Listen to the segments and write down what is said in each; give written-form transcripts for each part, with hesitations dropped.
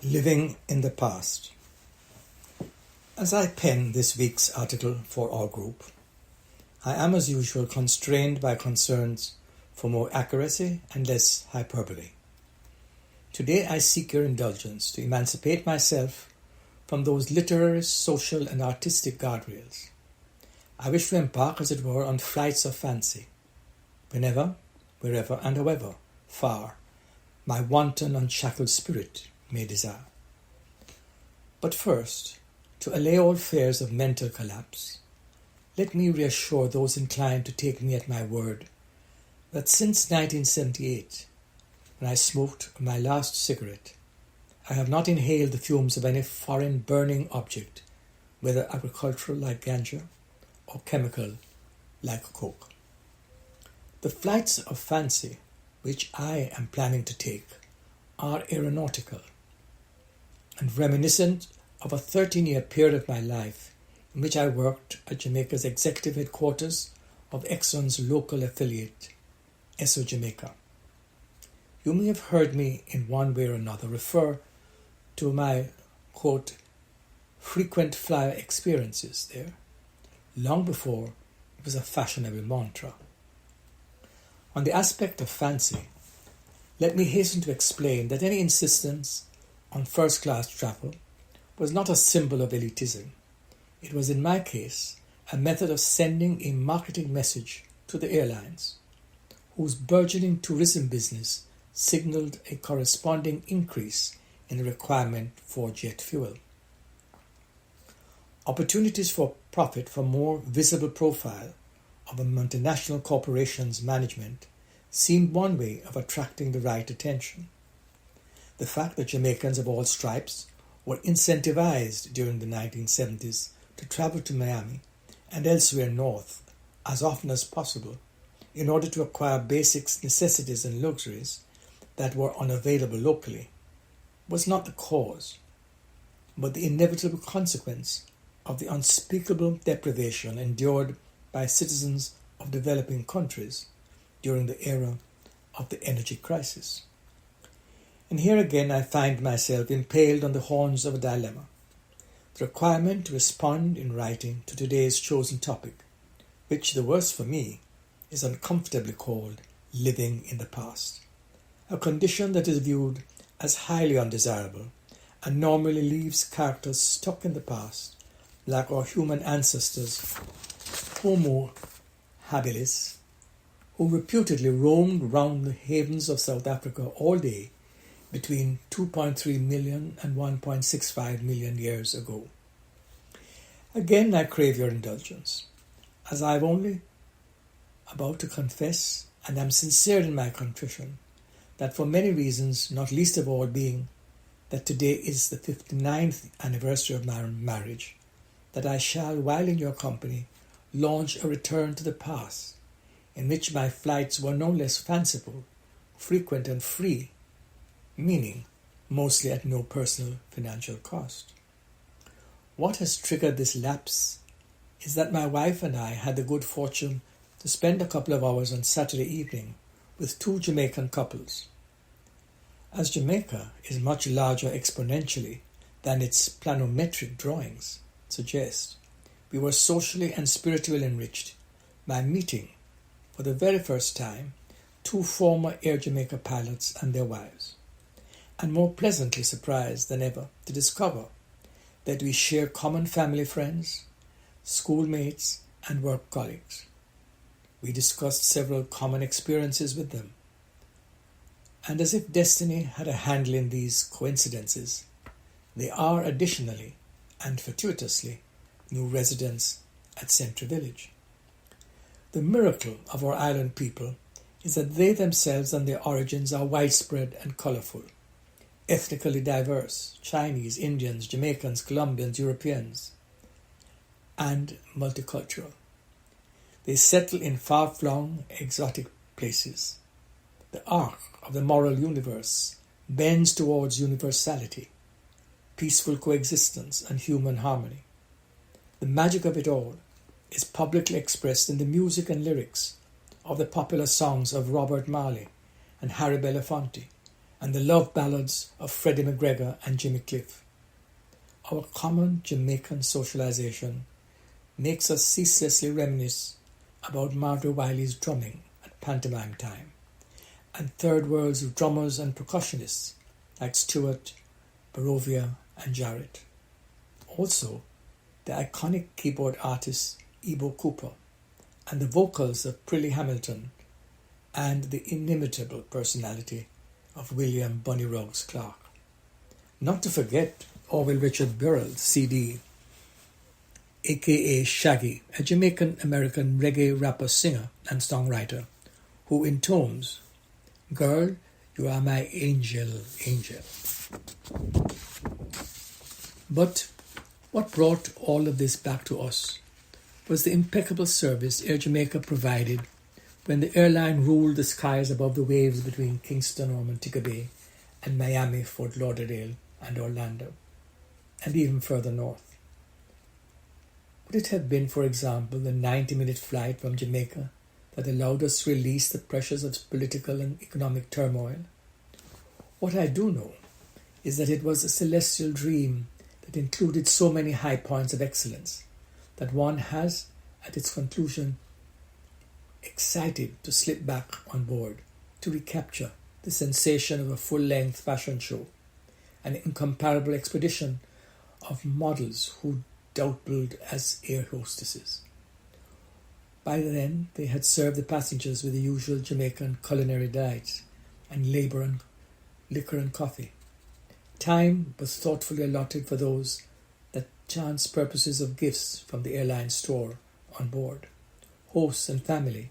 Living in the Past. As I pen this week's article for our group, I am as usual constrained by concerns for more accuracy and less hyperbole. Today I seek your indulgence to emancipate myself from those literary, social and artistic guardrails. I wish to embark, as it were, on flights of fancy, whenever, wherever and however far my wanton unshackled spirit may desire. But first, to allay all fears of mental collapse, let me reassure those inclined to take me at my word that since 1978, when I smoked my last cigarette, I have not inhaled the fumes of any foreign burning object, whether agricultural like ganja or chemical like coke. The flights of fancy which I am planning to take are aeronautical and reminiscent of a 13-year period of my life in which I worked at Jamaica's executive headquarters of Exxon's local affiliate, Esso Jamaica. You may have heard me in one way or another refer to my, quote, frequent flyer experiences there, long before it was a fashionable mantra. On the aspect of fancy, let me hasten to explain that any insistence on first-class travel was not a symbol of elitism. It was, in my case, a method of sending a marketing message to the airlines, whose burgeoning tourism business signaled a corresponding increase in the requirement for jet fuel. Opportunities for profit from more visible profile of a multinational corporation's management seemed one way of attracting the right attention. The fact that Jamaicans of all stripes were incentivized during the 1970s to travel to Miami and elsewhere north as often as possible in order to acquire basic necessities and luxuries that were unavailable locally was not the cause, but the inevitable consequence of the unspeakable deprivation endured by citizens of developing countries during the era of the energy crisis. And here again I find myself impaled on the horns of a dilemma. The requirement to respond in writing to today's chosen topic, which, the worse for me, is uncomfortably called living in the past, a condition that is viewed as highly undesirable and normally leaves characters stuck in the past, like our human ancestors, Homo habilis, who reputedly roamed round the havens of South Africa all day between 2.3 million and 1.65 million years ago. Again, I crave your indulgence, as I am only about to confess, and am sincere in my contrition, that for many reasons, not least of all being that today is the 59th anniversary of my marriage, that I shall, while in your company, launch a return to the past, in which my flights were no less fanciful, frequent and free, meaning mostly at no personal financial cost. What has triggered this lapse is that my wife and I had the good fortune to spend a couple of hours on Saturday evening with two Jamaican couples. As Jamaica is much larger exponentially than its planometric drawings suggest, we were socially and spiritually enriched by meeting, for the very first time, two former Air Jamaica pilots and their wives, and more pleasantly surprised than ever to discover that we share common family friends, schoolmates, and work colleagues. We discussed several common experiences with them, and as if destiny had a handle in these coincidences, they are additionally and fortuitously new residents at Central Village. The miracle of our island people is that they themselves and their origins are widespread and colourful, ethnically diverse: Chinese, Indians, Jamaicans, Colombians, Europeans, and multicultural. They settle in far-flung, exotic places. The arc of the moral universe bends towards universality, peaceful coexistence, and human harmony. The magic of it all is publicly expressed in the music and lyrics of the popular songs of Robert Marley and Harry Belafonte, and the love ballads of Freddie McGregor and Jimmy Cliff. Our common Jamaican socialization makes us ceaselessly reminisce about Martha Wiley's drumming at pantomime time, and third world's drummers and percussionists like Stewart, Barovia and Jarrett. Also, the iconic keyboard artist Ebo Cooper, and the vocals of Prilly Hamilton, and the inimitable personality of William Bunny Ruggs Clark. Not to forget Orville Richard Burrell, CD, aka Shaggy, a Jamaican-American reggae rapper, singer and songwriter, who intones, "Girl, you are my angel, angel." But what brought all of this back to us was the impeccable service Air Jamaica provided when the airline ruled the skies above the waves between Kingston or Montego Bay and Miami, Fort Lauderdale and Orlando, and even further north. Would it have been, for example, the 90-minute flight from Jamaica that allowed us to release the pressures of political and economic turmoil? What I do know is that it was a celestial dream that included so many high points of excellence that one has, at its conclusion, excited to slip back on board to recapture the sensation of a full-length fashion show, an incomparable expedition of models who doubled as air hostesses. By then, they had served the passengers with the usual Jamaican culinary diets and liquor and coffee. Time was thoughtfully allotted for those that chance purposes of gifts from the airline store on board. Hosts and family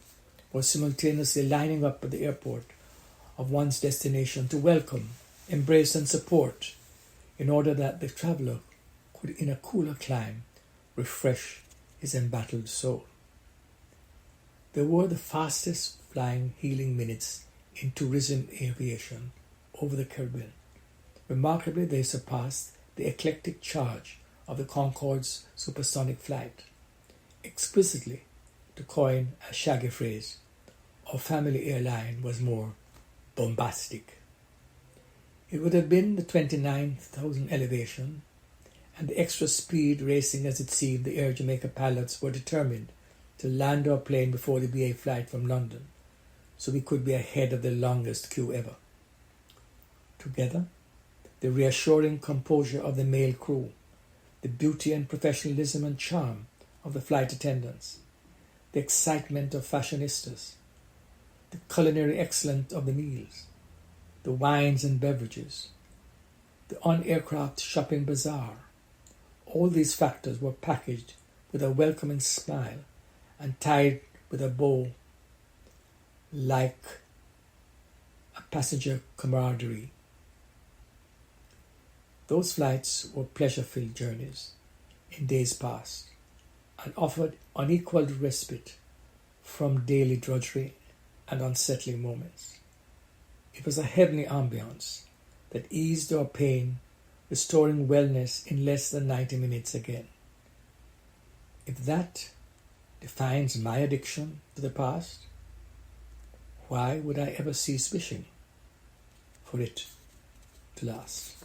were simultaneously lining up at the airport of one's destination to welcome, embrace and support in order that the traveller could, in a cooler clime, refresh his embattled soul. They were the fastest flying healing minutes in tourism aviation over the Caribbean. Remarkably, they surpassed the eclectic charge of the Concorde's supersonic flight. Exquisitely, to coin a Shaggy phrase, our family airline was more bombastic. It would have been the 29,000 elevation and the extra speed racing as it seemed the Air Jamaica pilots were determined to land our plane before the BA flight from London, so we could be ahead of the longest queue ever. Together, the reassuring composure of the male crew, the beauty and professionalism and charm of the flight attendants, the excitement of fashionistas, the culinary excellence of the meals, the wines and beverages, the on-aircraft shopping bazaar, all these factors were packaged with a welcoming smile and tied with a bow like a passenger camaraderie. Those flights were pleasure-filled journeys in days past and offered unequaled respite from daily drudgery and unsettling moments. It was a heavenly ambience that eased our pain, restoring wellness in less than 90 minutes again. If that defines my addiction to the past, why would I ever cease wishing for it to last?